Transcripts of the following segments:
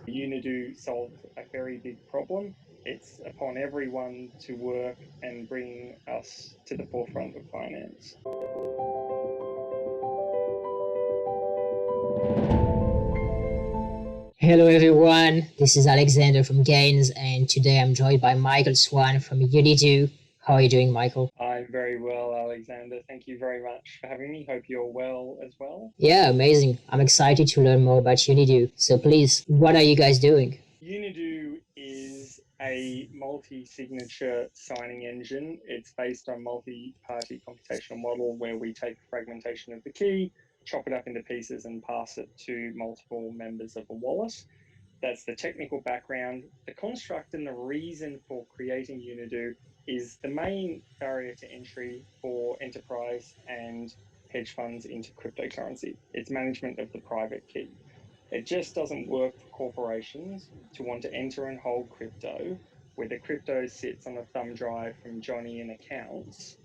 Unido solved a very big problem. It's upon everyone to work and bring us to the forefront of finance. Hello everyone, this is Alexandre from Gains, and today I'm joined by Michael Swan from Unido. How are you doing, Michael? I'm very well, Alexander. Thank you very much for having me. Hope you're well as well. Yeah, amazing. I'm excited to learn more about Unido. So please, what are you guys doing? Unido is a multi-signature signing engine. It's based on multi-party computational model where we take fragmentation of the key, chop it up into pieces and pass it to multiple members of a wallet. That's the technical background. The construct and the reason for creating Unido is the main barrier to entry for enterprise and hedge funds into cryptocurrency. It's management of the private key. It just doesn't work for corporations to want to enter and hold crypto, where the crypto sits on a thumb drive from Johnny in accounts,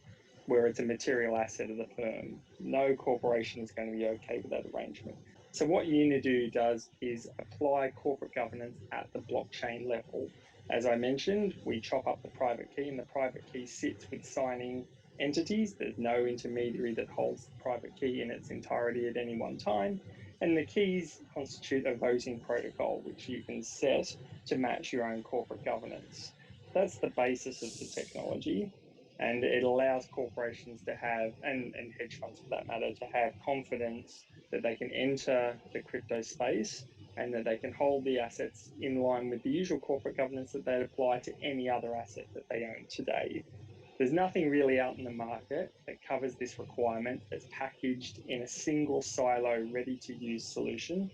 where it's a material asset of the firm. No corporation is going to be okay with that arrangement. So what Unido does is apply corporate governance at the blockchain level. As I mentioned, we chop up the private key, and the private key sits with signing entities. There's no intermediary that holds the private key in its entirety at any one time. And the keys constitute a voting protocol, which you can set to match your own corporate governance. That's the basis of the technology. And it allows corporations to have, and hedge funds for that matter, to have confidence that they can enter the crypto space and that they can hold the assets in line with the usual corporate governance that they'd apply to any other asset that they own today. There's nothing really out in the market that covers this requirement that's packaged in a single silo, ready-to-use solution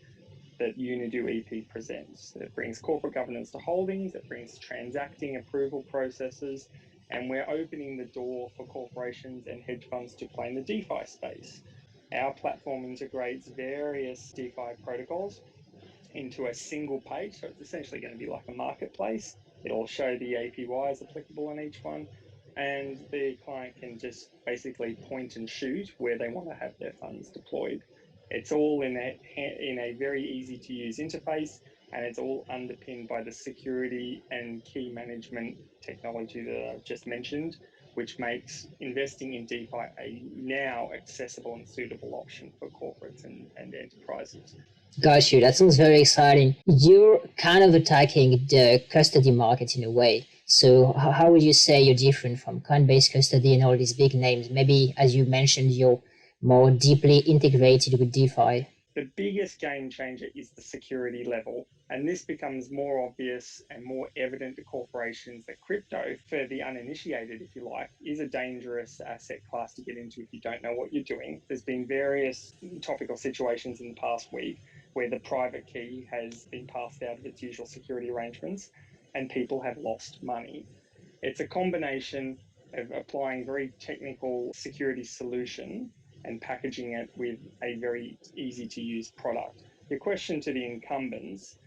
that Unido EP presents. It brings corporate governance to holdings, it brings transacting approval processes, and we're opening the door for corporations and hedge funds to play in the DeFi space. Our platform integrates various DeFi protocols into a single page, so it's essentially going to be like a marketplace. It'll show the APYs applicable on each one, and the client can just basically point and shoot where they want to have their funds deployed. It's all in a very easy to use interface, and it's all underpinned by the security and key management technology that I've just mentioned, which makes investing in DeFi a now accessible and suitable option for corporates and enterprises. Got you. That sounds very exciting. You're kind of attacking the custody market in a way. So how would you say you're different from Coinbase Custody and all these big names? Maybe, as you mentioned, you're more deeply integrated with DeFi. The biggest game changer is the security level, and this becomes more obvious and more evident to corporations that crypto, for the uninitiated, if you like, is a dangerous asset class to get into if you don't know what you're doing. There's been various topical situations in the past week where the private key has been passed out of its usual security arrangements and people have lost money. It's a combination of applying very technical security solution and packaging it with a very easy to use product. Your question to the incumbents,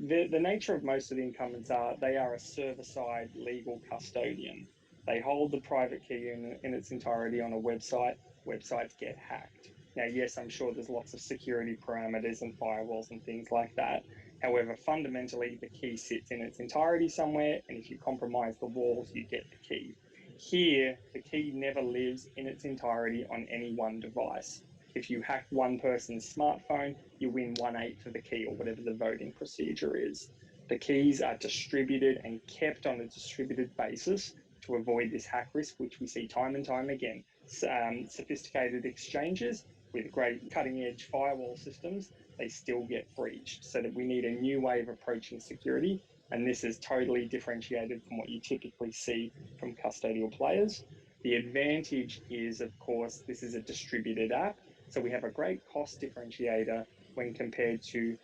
the nature of most of the incumbents they are a server-side legal custodian. They hold the private key in its entirety on a website. Websites get hacked. Now, yes, I'm sure there's lots of security parameters and firewalls and things like that. However, fundamentally, the key sits in its entirety somewhere, and if you compromise the walls, you get the key. Here, the key never lives in its entirety on any one device. If you hack one person's smartphone, you win 1/8 of the key, or whatever the voting procedure is. The keys are distributed and kept on a distributed basis to avoid this hack risk, which we see time and time again. Sophisticated exchanges with great cutting-edge firewall systems, they still get breached. So that we need a new way of approaching security, and this is totally differentiated from what you typically see from custodial players. The advantage is, of course, this is a distributed app, so we have a great cost differentiator when compared to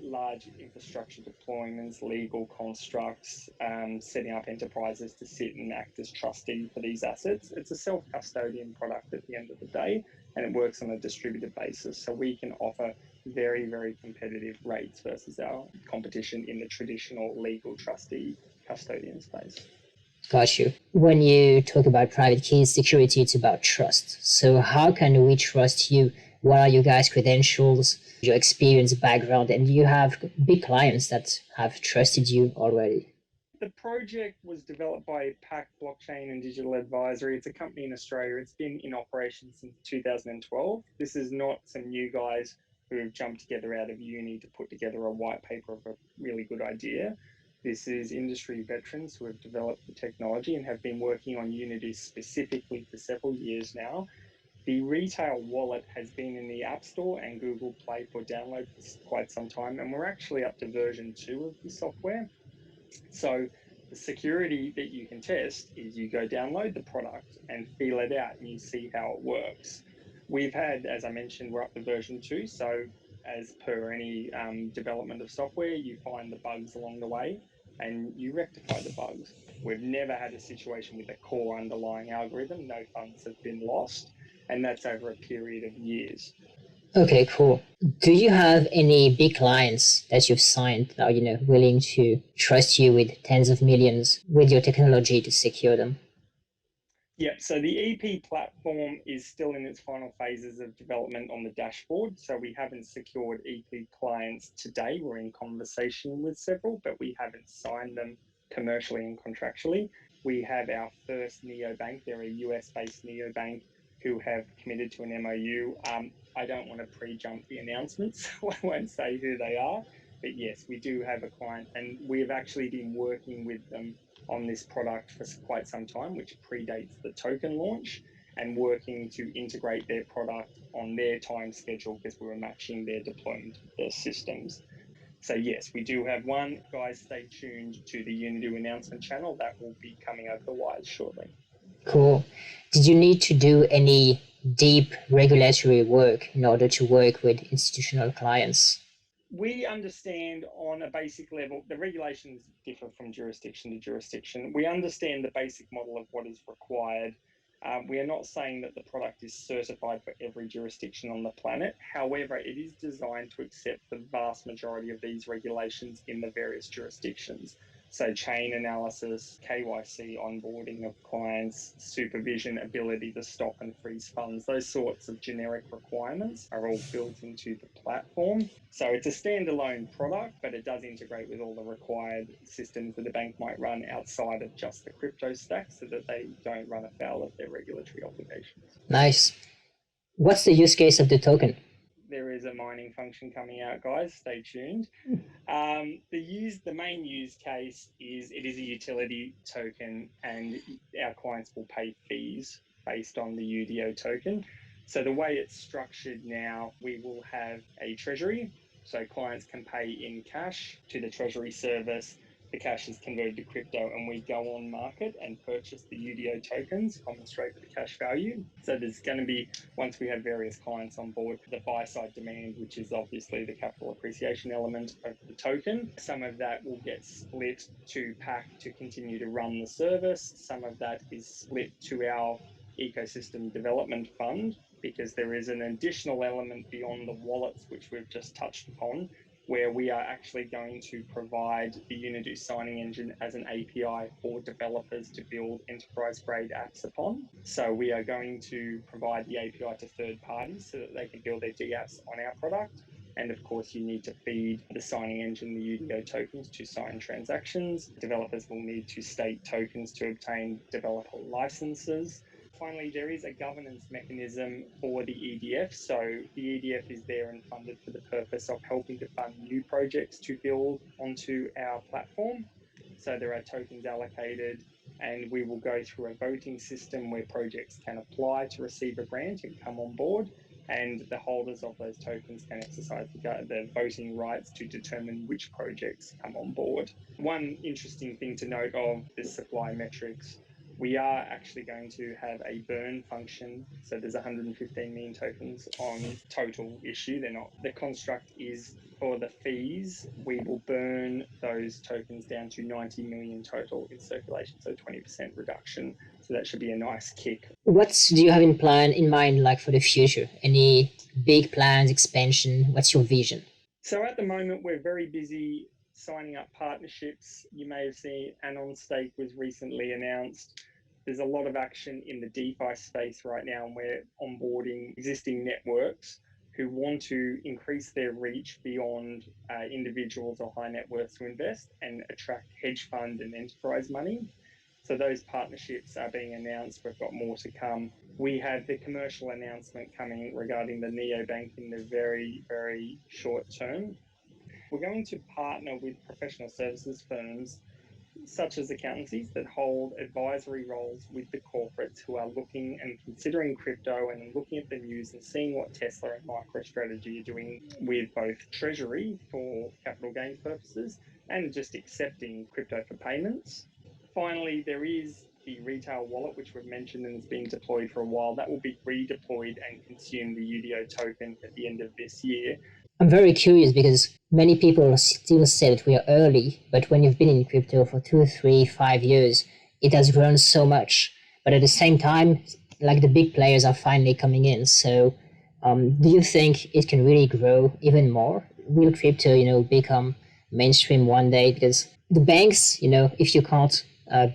large infrastructure deployments, legal constructs, setting up enterprises to sit and act as trustee for these assets. It's a self-custodian product at the end of the day, and it works on a distributed basis. So we can offer very, very competitive rates versus our competition in the traditional legal trustee custodian space. Got you. When you talk about private keys security, it's about trust. So how can we trust you What are your guys' credentials, your experience, background, and do you have big clients that have trusted you already? The project was developed by Pack Blockchain and Digital Advisory. It's a company in Australia. It's been in operation since 2012. This is not some new guys who have jumped together out of uni to put together a white paper of a really good idea. This is industry veterans who have developed the technology and have been working on Unity specifically for several years now. The retail wallet has been in the App Store and Google Play for download for quite some time, and we're actually up to version 2 of the software. So the security that you can test is you go download the product and feel it out and you see how it works. We've had, as I mentioned, we're up to version 2. So as per any development of software, you find the bugs along the way and you rectify the bugs. We've never had a situation with a core underlying algorithm. No funds have been lost. And that's over a period of years. Okay, cool. Do you have any big clients that you've signed that are, willing to trust you with tens of millions with your technology to secure them? Yeah, so the EP platform is still in its final phases of development on the dashboard. So we haven't secured EP clients today. We're in conversation with several, but we haven't signed them commercially and contractually. We have our first neobank. They're a US-based neobank who have committed to an MOU. I don't want to pre-jump the announcements, so I won't say who they are. But yes, we do have a client, and we've actually been working with them on this product for quite some time, which predates the token launch, and working to integrate their product on their time schedule because we were matching their deployment of their systems. So yes, we do have one. Guys, stay tuned to the Unido announcement channel. That will be coming over the wires shortly. Cool. Did you need to do any deep regulatory work in order to work with institutional clients? We understand on a basic level, the regulations differ from jurisdiction to jurisdiction. We understand the basic model of what is required. We are not saying that the product is certified for every jurisdiction on the planet. However, it is designed to accept the vast majority of these regulations in the various jurisdictions. So chain analysis, KYC, onboarding of clients, supervision, ability to stop and freeze funds, those sorts of generic requirements are all built into the platform. So it's a standalone product, but it does integrate with all the required systems that a bank might run outside of just the crypto stack so that they don't run afoul of their regulatory obligations. Nice. What's the use case of the token? There is a mining function coming out, guys. Stay tuned. The main use case is it is a utility token, and our clients will pay fees based on the UDO token. So the way it's structured now, we will have a treasury. So clients can pay in cash to the treasury service. The cash is converted to crypto, and we go on market and purchase the UDO tokens, commensurate with the cash value. So there's going to be, once we have various clients on board, the buy side demand, which is obviously the capital appreciation element of the token. Some of that will get split to Pack to continue to run the service. Some of that is split to our ecosystem development fund, because there is an additional element beyond the wallets, which we've just touched upon, where we are actually going to provide the Unido signing engine as an API for developers to build enterprise-grade apps upon. So we are going to provide the API to third parties so that they can build their DApps on our product. And of course, you need to feed the signing engine, the UDO tokens, to sign transactions. Developers will need to stake tokens to obtain developer licenses. Finally, there is a governance mechanism for the EDF. So the EDF is there and funded for the purpose of helping to fund new projects to build onto our platform. So there are tokens allocated, and we will go through a voting system where projects can apply to receive a grant and come on board. And the holders of those tokens can exercise the voting rights to determine which projects come on board. One interesting thing to note of the supply metrics, we are actually going to have a burn function. So there's 115 million tokens on total issue. The construct is for the fees, we will burn those tokens down to 90 million total in circulation, so 20% reduction. So that should be a nice kick. What do you have in mind, like for the future? Any big plans, expansion? What's your vision? So at the moment, we're very busy signing up partnerships. You may have seen Anon Stake was recently announced. There's a lot of action in the DeFi space right now, and we're onboarding existing networks who want to increase their reach beyond individuals or high net worth to invest and attract hedge fund and enterprise money. So those partnerships are being announced. We've got more to come. We have the commercial announcement coming regarding the neobank in the very, very short term. We're going to partner with professional services firms such as accountancies that hold advisory roles with the corporates who are looking and considering crypto and looking at the news and seeing what Tesla and MicroStrategy are doing with both treasury for capital gains purposes and just accepting crypto for payments. Finally, there is the retail wallet, which we've mentioned and has been deployed for a while. That will be redeployed and consume the UDO token at the end of this year. I'm very curious because many people still say that we are early, but when you've been in crypto for 2, 3, 5 years, it has grown so much. But at the same time, like the big players are finally coming in. So do you think it can really grow even more? Will crypto, become mainstream one day? Because the banks, if you can't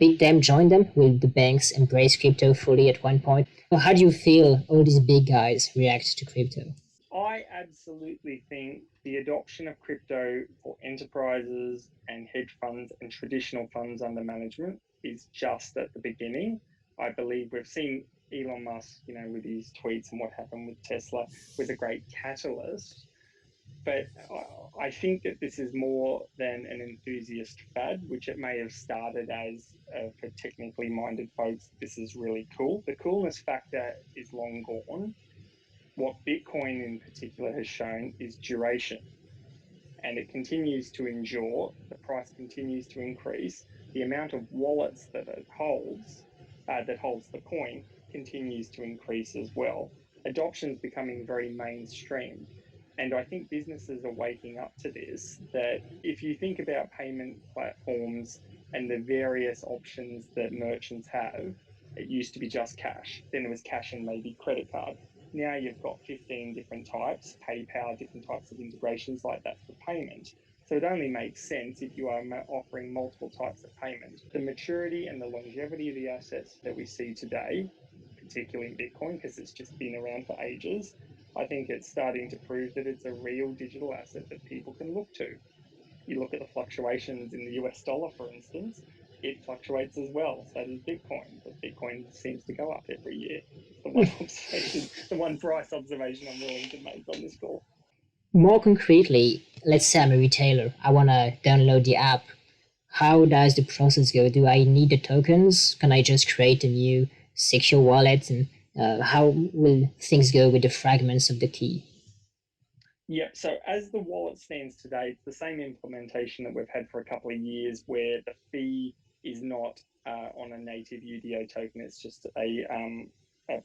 beat them, join them. Will the banks embrace crypto fully at one point? Or how do you feel all these big guys react to crypto? I absolutely think the adoption of crypto for enterprises and hedge funds and traditional funds under management is just at the beginning. I believe we've seen Elon Musk, with his tweets and what happened with Tesla was a great catalyst. But I think that this is more than an enthusiast fad, which it may have started as for technically minded folks. This is really cool. The coolness factor is long gone. What Bitcoin in particular has shown is duration, and it continues to endure. The price continues to increase. The amount of wallets that it holds, the coin, continues to increase as well. Adoption is becoming very mainstream. And I think businesses are waking up to this, that if you think about payment platforms and the various options that merchants have, it used to be just cash. Then it was cash and maybe credit card. Now you've got 15 different types, PayPal, different types of integrations like that for payment. So it only makes sense if you are offering multiple types of payment. The maturity and the longevity of the assets that we see today, particularly Bitcoin, because it's just been around for ages, I think it's starting to prove that it's a real digital asset that people can look to. You look at the fluctuations in the US dollar, for instance, it fluctuates as well. So does Bitcoin, but Bitcoin seems to go up every year. The one price observation I'm willing to make on this call. More concretely, let's say I'm a retailer. I want to download the app. How does the process go? Do I need the tokens? Can I just create a new secure wallet? And how will things go with the fragments of the key? Yeah, so as the wallet stands today, it's the same implementation that we've had for a couple of years where the fee is not on a native UDO token. It's just a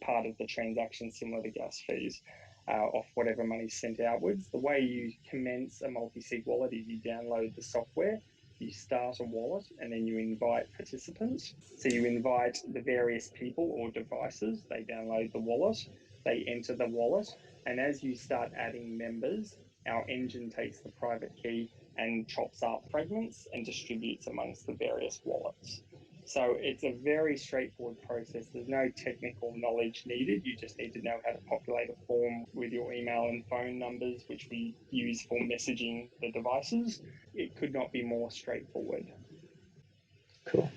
part of the transaction similar to gas fees off whatever money's sent outwards. The way you commence a multi-sig wallet is you download the software, you start a wallet, and then you invite participants. So you invite the various people or devices, they download the wallet, they enter the wallet, and as you start adding members, our engine takes the private key and chops up fragments and distributes amongst the various wallets. So it's a very straightforward process. There's no technical knowledge needed. You just need to know how to populate a form with your email and phone numbers, which we use for messaging the devices. It could not be more straightforward. Cool.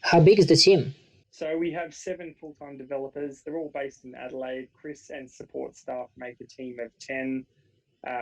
How big is the team? So we have 7 full-time developers. They're all based in Adelaide. Chris and support staff make a team of 10.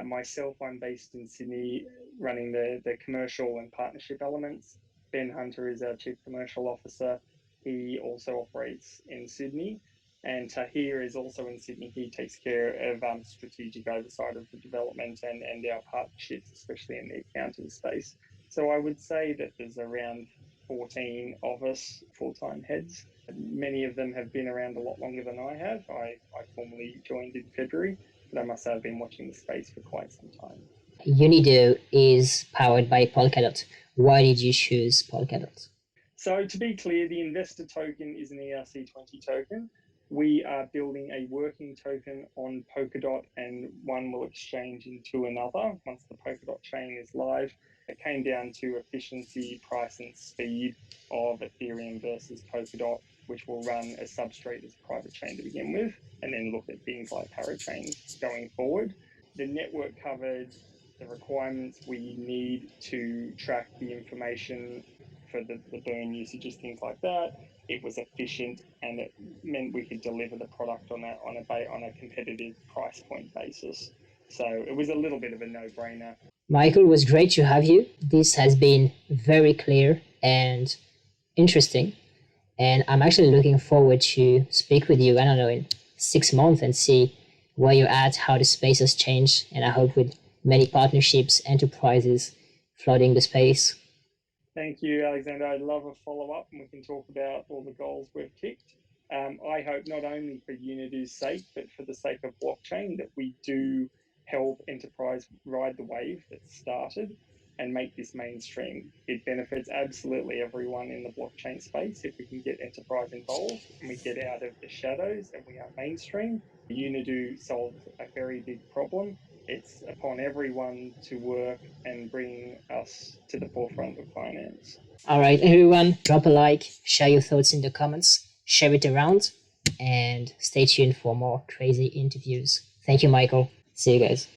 Myself, I'm based in Sydney, running the commercial and partnership elements. Ben Hunter is our Chief Commercial Officer. He also operates in Sydney. And Tahir is also in Sydney. He takes care of strategic oversight of the development and our partnerships, especially in the accounting space. So I would say that there's around 14 of us full-time heads. Many of them have been around a lot longer than I have. I formally joined in February, but I must say I've been watching the space for quite some time. Unido is powered by Polkadot. Why did you choose Polkadot? So to be clear, the investor token is an ERC20 token. We are building a working token on Polkadot, and one will exchange into another once the Polkadot chain is live. It came down to efficiency, price, and speed of Ethereum versus Polkadot. which will run a substrate as a private chain to begin with, and then look at things like parachains going forward. The network covered the requirements we need to track the information for the burn usages, things like that. It was efficient, and it meant we could deliver the product on a competitive price point basis. So it was a little bit of a no-brainer. Michael, it was great to have you. This has been very clear and interesting. And I'm actually looking forward to speak with you, I don't know, in 6 months and see where you're at, how the space has changed. And I hope with many partnerships, enterprises flooding the space. Thank you, Alexander. I'd love a follow-up and we can talk about all the goals we've kicked. I hope not only for Unido's sake, but for the sake of blockchain, that we do help enterprise ride the wave that started and make this mainstream. It benefits absolutely everyone in the blockchain space if we can get enterprise involved and we get out of the shadows and we are mainstream. Unido solved a very big problem. It's upon everyone to work and bring us to the forefront of finance. All right, everyone, drop a like, share your thoughts in the comments, share it around, and stay tuned for more crazy interviews. Thank you, Michael. See you guys.